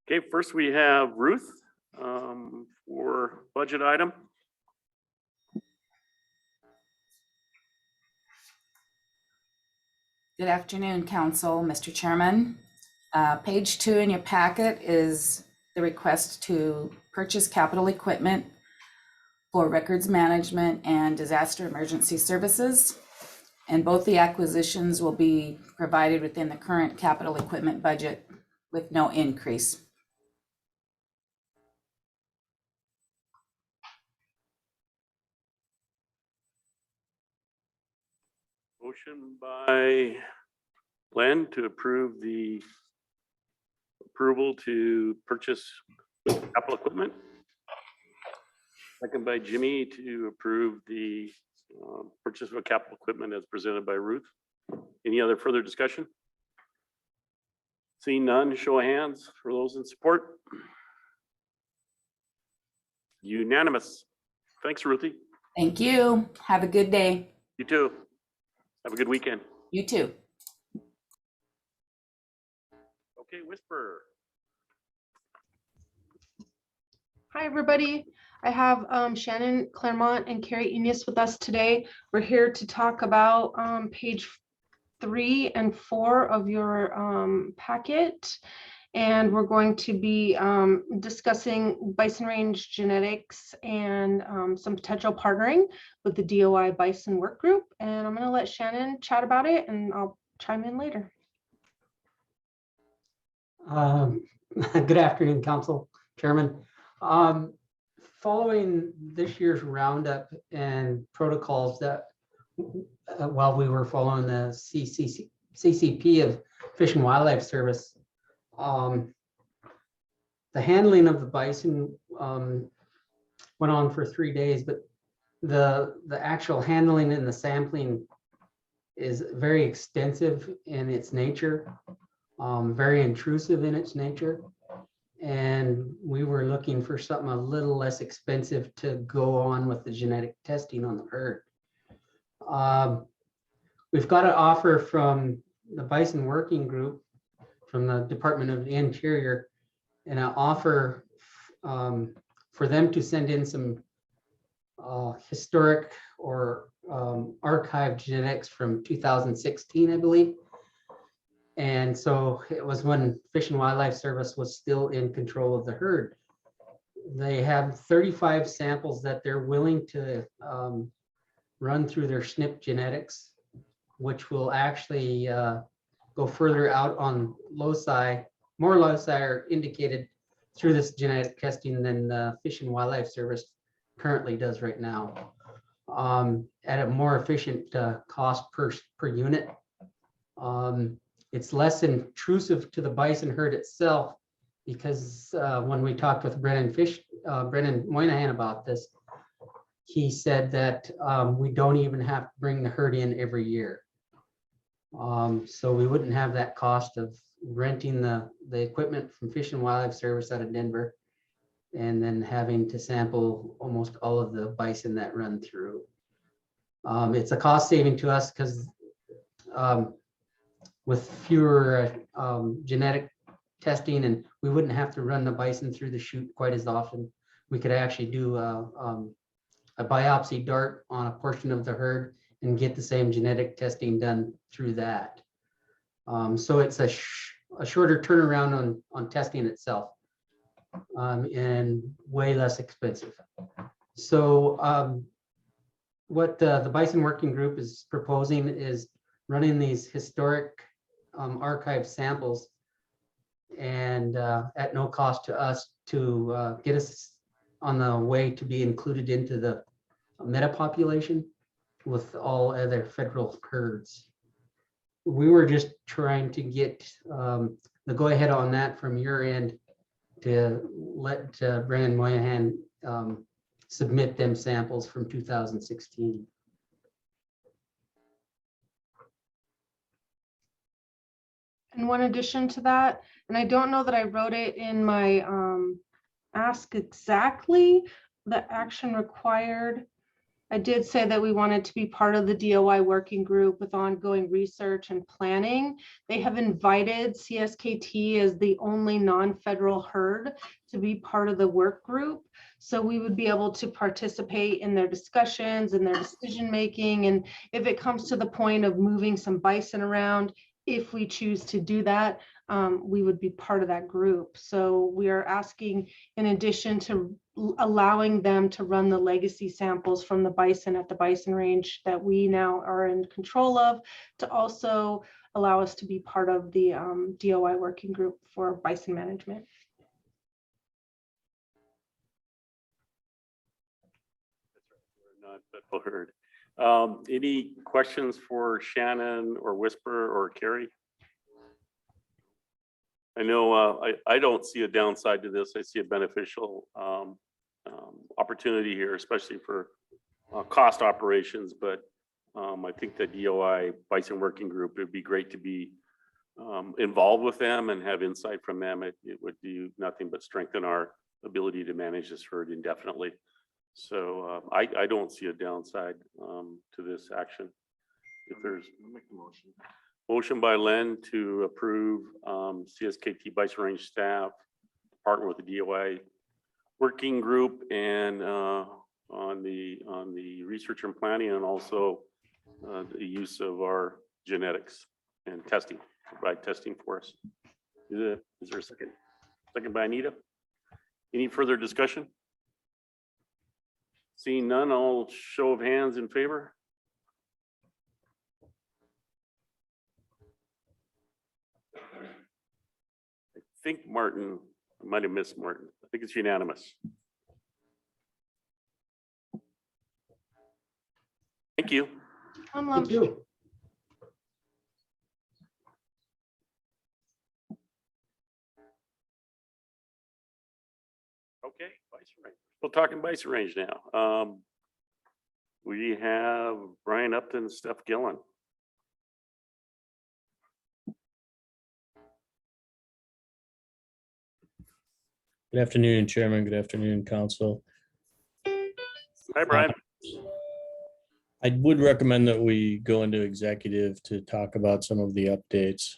Okay, first we have Ruth for budget item. Good afternoon, Council, Mr. Chairman. Page 2 in your packet is the request to purchase capital equipment for records management and disaster emergency services. And both the acquisitions will be provided within the current capital equipment budget with no increase. Motion by Glenn to approve the approval to purchase capital equipment. Second by Jimmy to approve the purchase of capital equipment as presented by Ruth. Any other further discussion? Seeing none, show of hands for those in support. Unanimous. Thanks, Ruthie. Thank you. Have a good day. You too. Have a good weekend. You too. Okay, Whisper. Hi, everybody. I have Shannon Claremont and Carrie Eunice with us today. We're here to talk about page 3 and 4 of your packet. And we're going to be discussing bison range genetics and some potential partnering with the DOI Bison Work Group. And I'm going to let Shannon chat about it, and I'll chime in later. Good afternoon, Council Chairman. Following this year's roundup and protocols that while we were following the CCP of Fish and Wildlife Service, the handling of the bison went on for 3 days, but the actual handling and the sampling is very extensive in its nature, very intrusive in its nature. And we were looking for something a little less expensive to go on with the genetic testing on the herd. We've got an offer from the Bison Working Group from the Department of the Interior, and an offer for them to send in some historic or archived genetics from 2016, I believe. And so it was when Fish and Wildlife Service was still in control of the herd. They have 35 samples that they're willing to run through their SNP genetics, which will actually go further out on loci. More loci are indicated through this genetic testing than the Fish and Wildlife Service currently does right now, at a more efficient cost per unit. It's less intrusive to the bison herd itself, because when we talked with Brennan Moynihan about this, he said that we don't even have to bring the herd in every year. So we wouldn't have that cost of renting the equipment from Fish and Wildlife Service out of Denver and then having to sample almost all of the bison that run through. It's a cost saving to us because with fewer genetic testing, and we wouldn't have to run the bison through the chute quite as often. We could actually do a biopsy dart on a portion of the herd and get the same genetic testing done through that. So it's a shorter turnaround on testing itself, and way less expensive. So what the Bison Working Group is proposing is running these historic archive samples, and at no cost to us, to get us on the way to be included into the meta population with all other federal herds. We were just trying to get the go ahead on that from your end to let Brennan Moynihan submit them samples from 2016. And one addition to that, and I don't know that I wrote it in my ask exactly, the action required I did say that we wanted to be part of the DOI working group with ongoing research and planning. They have invited CSKT as the only non-federal herd to be part of the work group. So we would be able to participate in their discussions and their decision-making. And if it comes to the point of moving some bison around, if we choose to do that, we would be part of that group. So we are asking, in addition to allowing them to run the legacy samples from the bison at the bison range that we now are in control of, to also allow us to be part of the DOI working group for bison management. Not federal herd. Any questions for Shannon or Whisper or Carrie? I know I don't see a downside to this. I see a beneficial opportunity here, especially for cost operations. But I think the DOI Bison Working Group, it'd be great to be involved with them and have insight from them. It would do nothing but strengthen our ability to manage this herd indefinitely. So I don't see a downside to this action. If there's Make the motion. motion by Len to approve CSKT Bison Range staff partner with the DOI working group and on the research and planning, and also the use of our genetics and testing, provide testing for us. Is there a second? Second by Anita. Any further discussion? Seeing none, I'll show of hands in favor. I think Martin, I might have missed Martin. I think it's unanimous. Thank you. Thank you. Okay, bison range. We're talking bison range now. We have Brian Upton and Steph Gillen. Good afternoon, Chairman. Good afternoon, Council. Hi, Brian. I would recommend that we go into executive to talk about some of the updates.